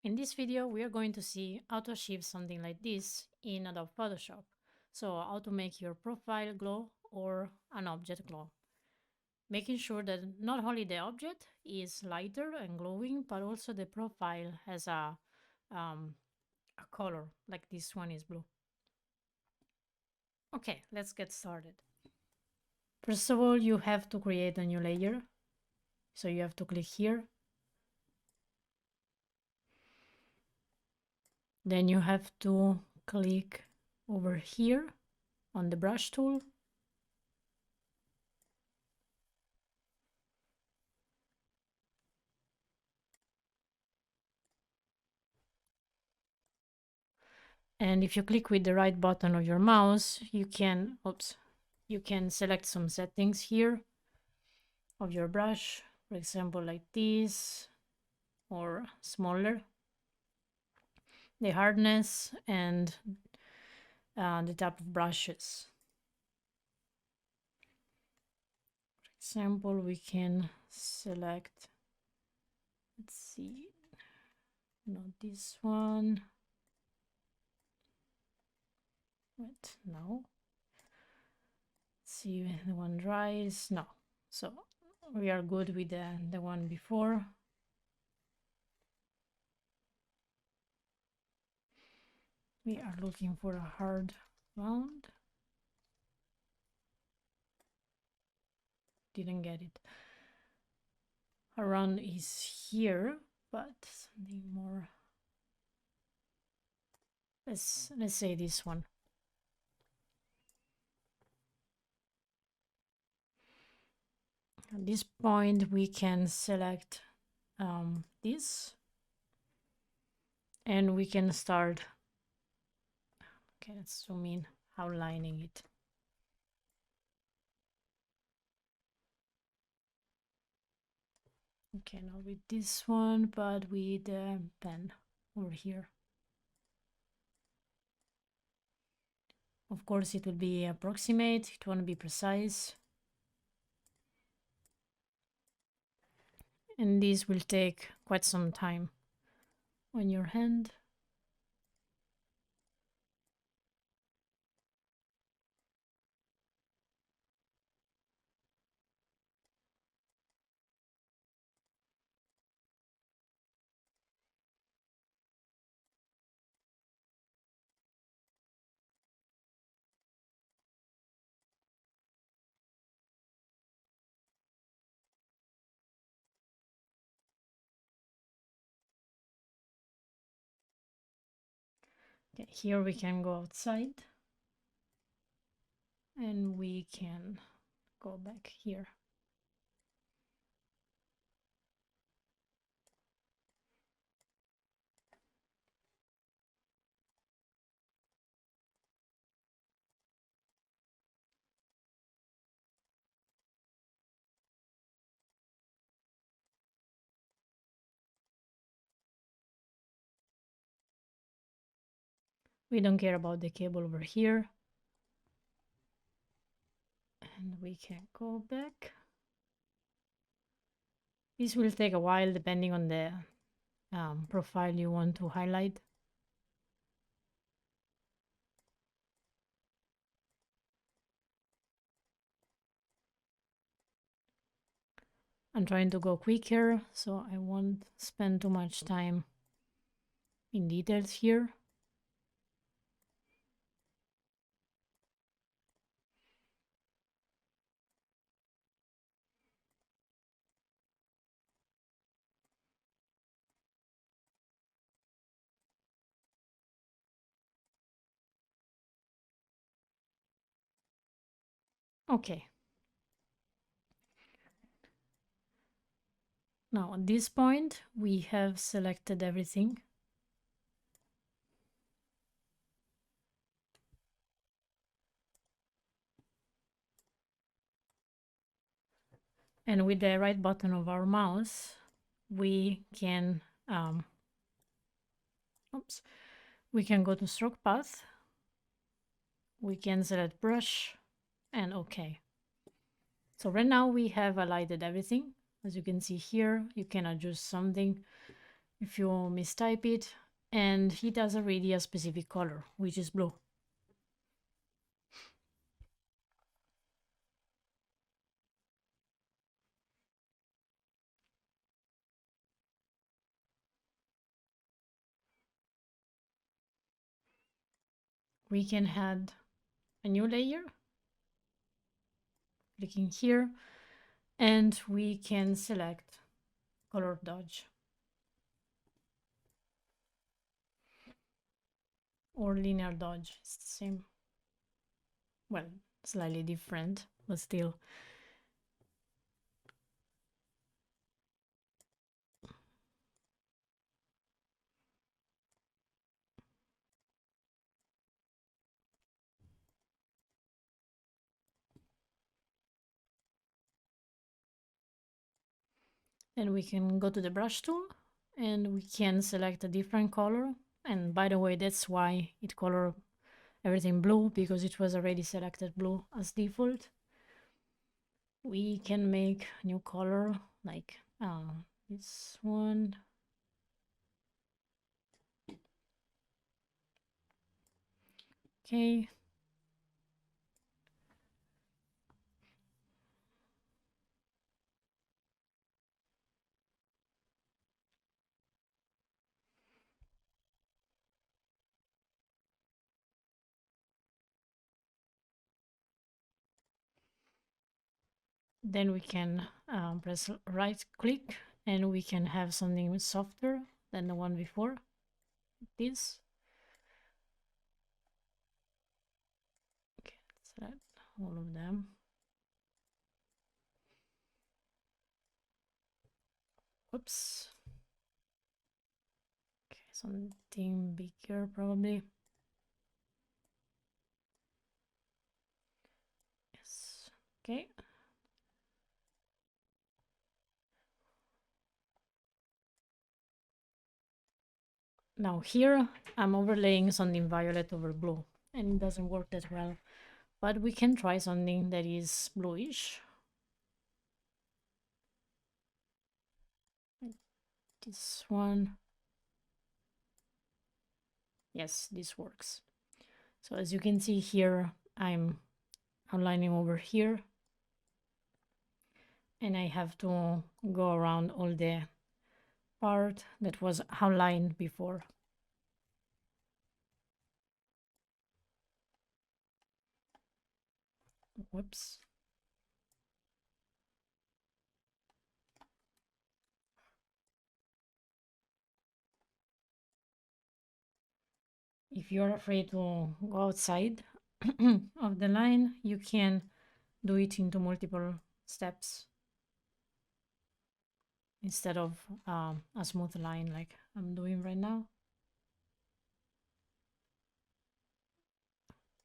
In this video, we are going to see how to achieve something like this in Adobe Photoshop. So how to make your profile glow or an object glow. Making sure that not only the object is lighter and glowing, but also the profile has a color, like this one is blue. Okay, let's get started. First of all, you have to create a new layer. So you have to click here. Then you have to click over here on the brush tool. And if you click with the right button of your mouse, you can select some settings here of your brush, for example, like this or smaller, the hardness and the type of brushes. For example, we can select, let's see, not this one. What? No. Let's see if the one dries. No. So we are good with the one before. We are looking for a hard round. Didn't get it. A round is here, but something more. Let's say this one. At this point, we can select this, and we can start. Okay, let's zoom in, outlining it. Okay, not with this one, but with the pen over here. Of course, it will be approximate, it won't be precise. And this will take quite some time on your hand. Okay, here we can go outside and we can go back here. We don't care about the cable over here. And we can go back. This will take a while depending on the profile you want to highlight. I'm trying to go quicker, so I won't spend too much time in details here. Okay. Now at this point, we have selected everything. And with the right button of our mouse, we can we can go to stroke path. We can select brush and OK. So right now we have highlighted everything. As you can see here, you can adjust something if you mistype it, and it does already a specific color, which is blue. We can add a new layer, clicking here, and we can select color dodge or linear dodge. It's the same. Well, slightly different, but still. Then we can go to the brush tool and we can select a different color. And by the way, that's why it color everything blue, because it was already selected blue as default. We can make a new color like this one. Okay. Then we can press right click and we can have something softer than the one before. This. Okay, select all of them. Oops. Okay, something bigger probably. Yes. Okay. Now here I'm overlaying something violet over blue and it doesn't work that well, but we can try something that is bluish. Like this one. Yes, this works. So as you can see here, I'm outlining over here and I have to go around all the part that was outlined before. Whoops. If you're afraid to go outside of the line, you can do it into multiple steps instead of a smooth line like I'm doing right now.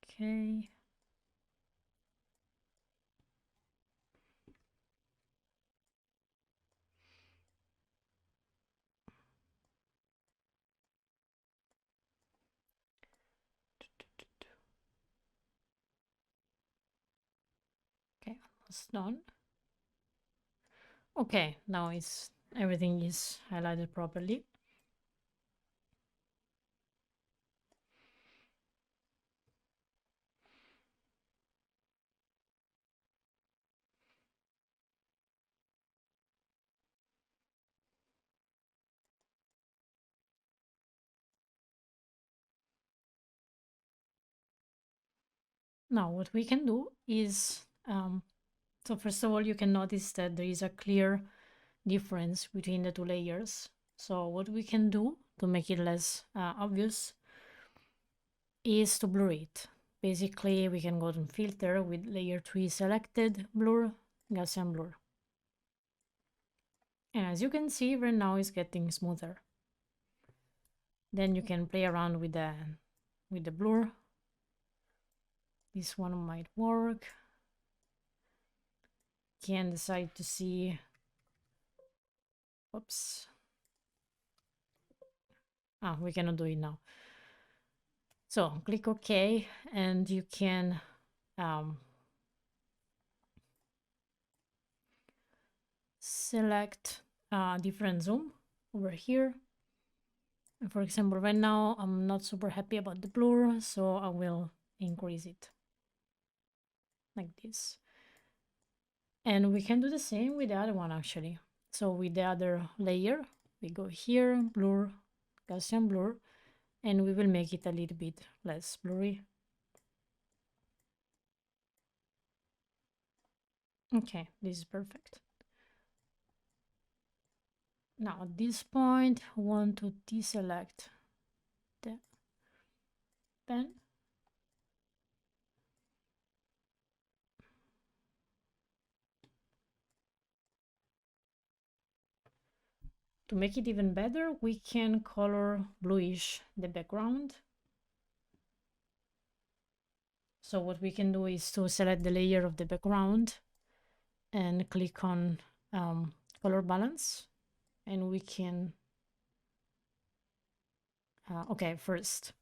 Okay. Okay, almost done. Okay, now it's everything is highlighted properly. Now what we can do is, so first of all, you can notice that there is a clear difference between the two layers. So what we can do to make it less obvious is to blur it. Basically, we can go to filter with layer 3 selected, blur, Gaussian blur. And as you can see, right now it's getting smoother. Then you can play around with the blur. This one might work. Can decide to see, oops. We cannot do it now. So click OK, and you can select different zoom over here. For example, right now I'm not super happy about the blur, so I will increase it like this. And we can do the same with the other one actually. So with the other layer, we go here, blur, Gaussian blur, and we will make it a little bit less blurry. Okay, this is perfect. Now at this point, I want to deselect the pen. To make it even better, we can color bluish the background. So what we can do is to select the layer of the background and click on color balance, and we can okay, first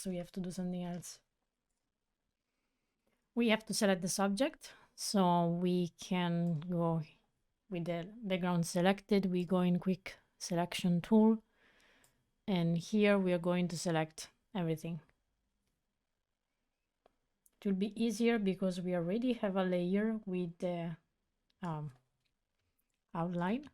we have to do something else. We have to select the subject, so we can go with the background selected, we go in quick selection tool, and here we are going to select everything. It will be easier because we already have a layer with the outline.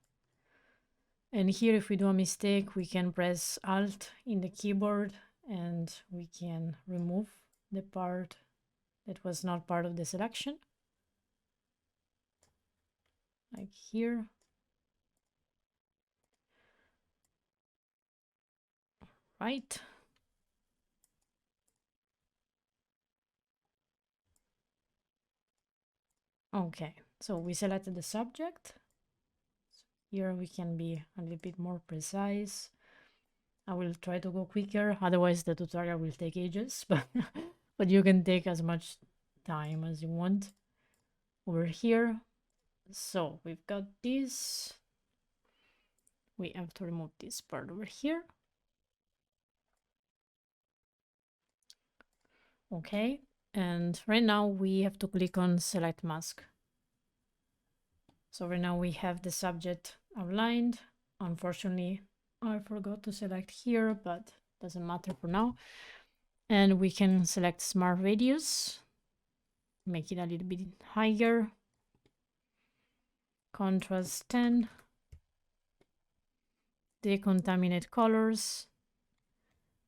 And here, if we do a mistake, we can press Alt in the keyboard and we can remove the part that was not part of the selection. Like here. Right. Okay, so we selected the subject. Here we can be a little bit more precise. I will try to go quicker, otherwise the tutorial will take ages, but you can take as much time as you want. Over here, so we've got this. We have to remove this part over here. Okay, and right now we have to click on select mask. So right now we have the subject outlined. Unfortunately, I forgot to select here, but doesn't matter for now. And we can select smart radius, make it a little bit higher, contrast 10, decontaminate colors,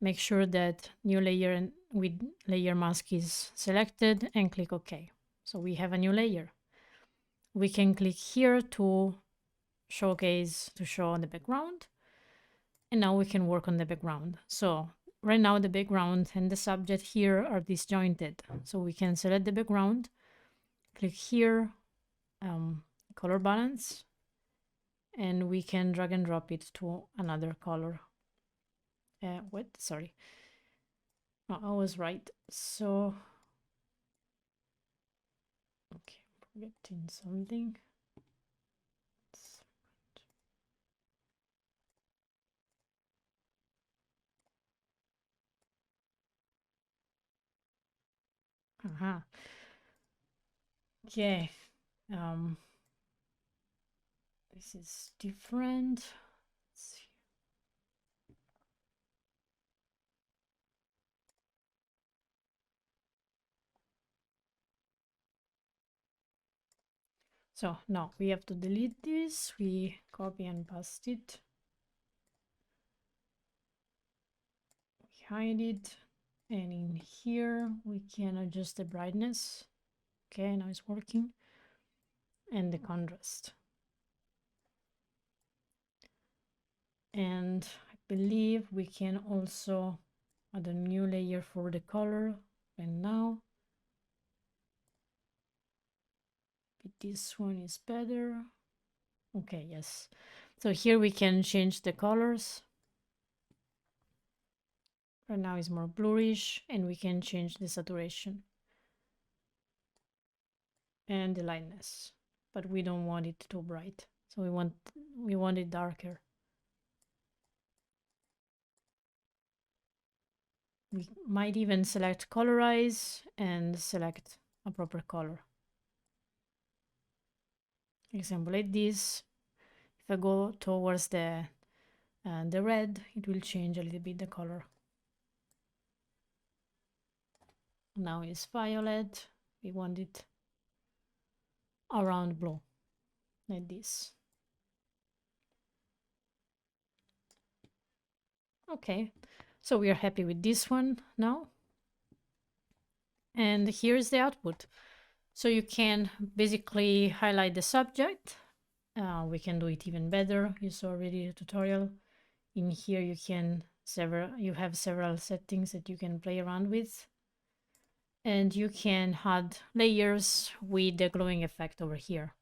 make sure that new layer and with layer mask is selected and click OK. So we have a new layer. We can click here to showcase, to show on the background. And now we can work on the background. So right now the background and the subject here are disjointed. So we can select the background, click here, color balance, and we can drag and drop it to another color. What? Sorry. Oh, I was right. So, okay, I'm forgetting something. Uh-huh. Okay. This is different. Let's see. So now we have to delete this. We copy and paste it. We hide it. And in here, we can adjust the brightness. Okay, now it's working. And the contrast. And I believe we can also add a new layer for the color. And now, this one is better. Okay, yes. So here we can change the colors. Right now it's more bluish, and we can change the saturation and the lightness, but we don't want it too bright. So we want it darker. We might even select colorize and select a proper color. Example like this. If I go towards the And the red, it will change a little bit the color. Now it's violet. We want it around blue, like this. Okay, so we are happy with this one now. And here's the output. So you can basically highlight the subject. We can do it even better. You saw already the tutorial. In here you have several settings that you can play around with. And you can add layers with the glowing effect over here.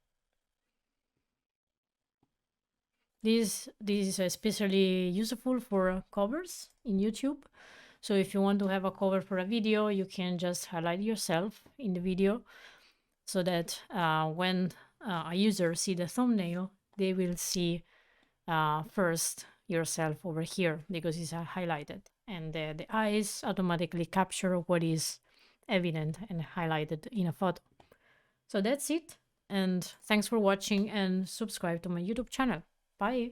This is especially useful for covers in YouTube. So if you want to have a cover for a video, you can just highlight yourself in the video so that when a user see the thumbnail, they will see first yourself over here because it's highlighted, and the eyes automatically capture what is evident and highlighted in a photo. So that's it, and thanks for watching, and subscribe to my YouTube channel. Bye.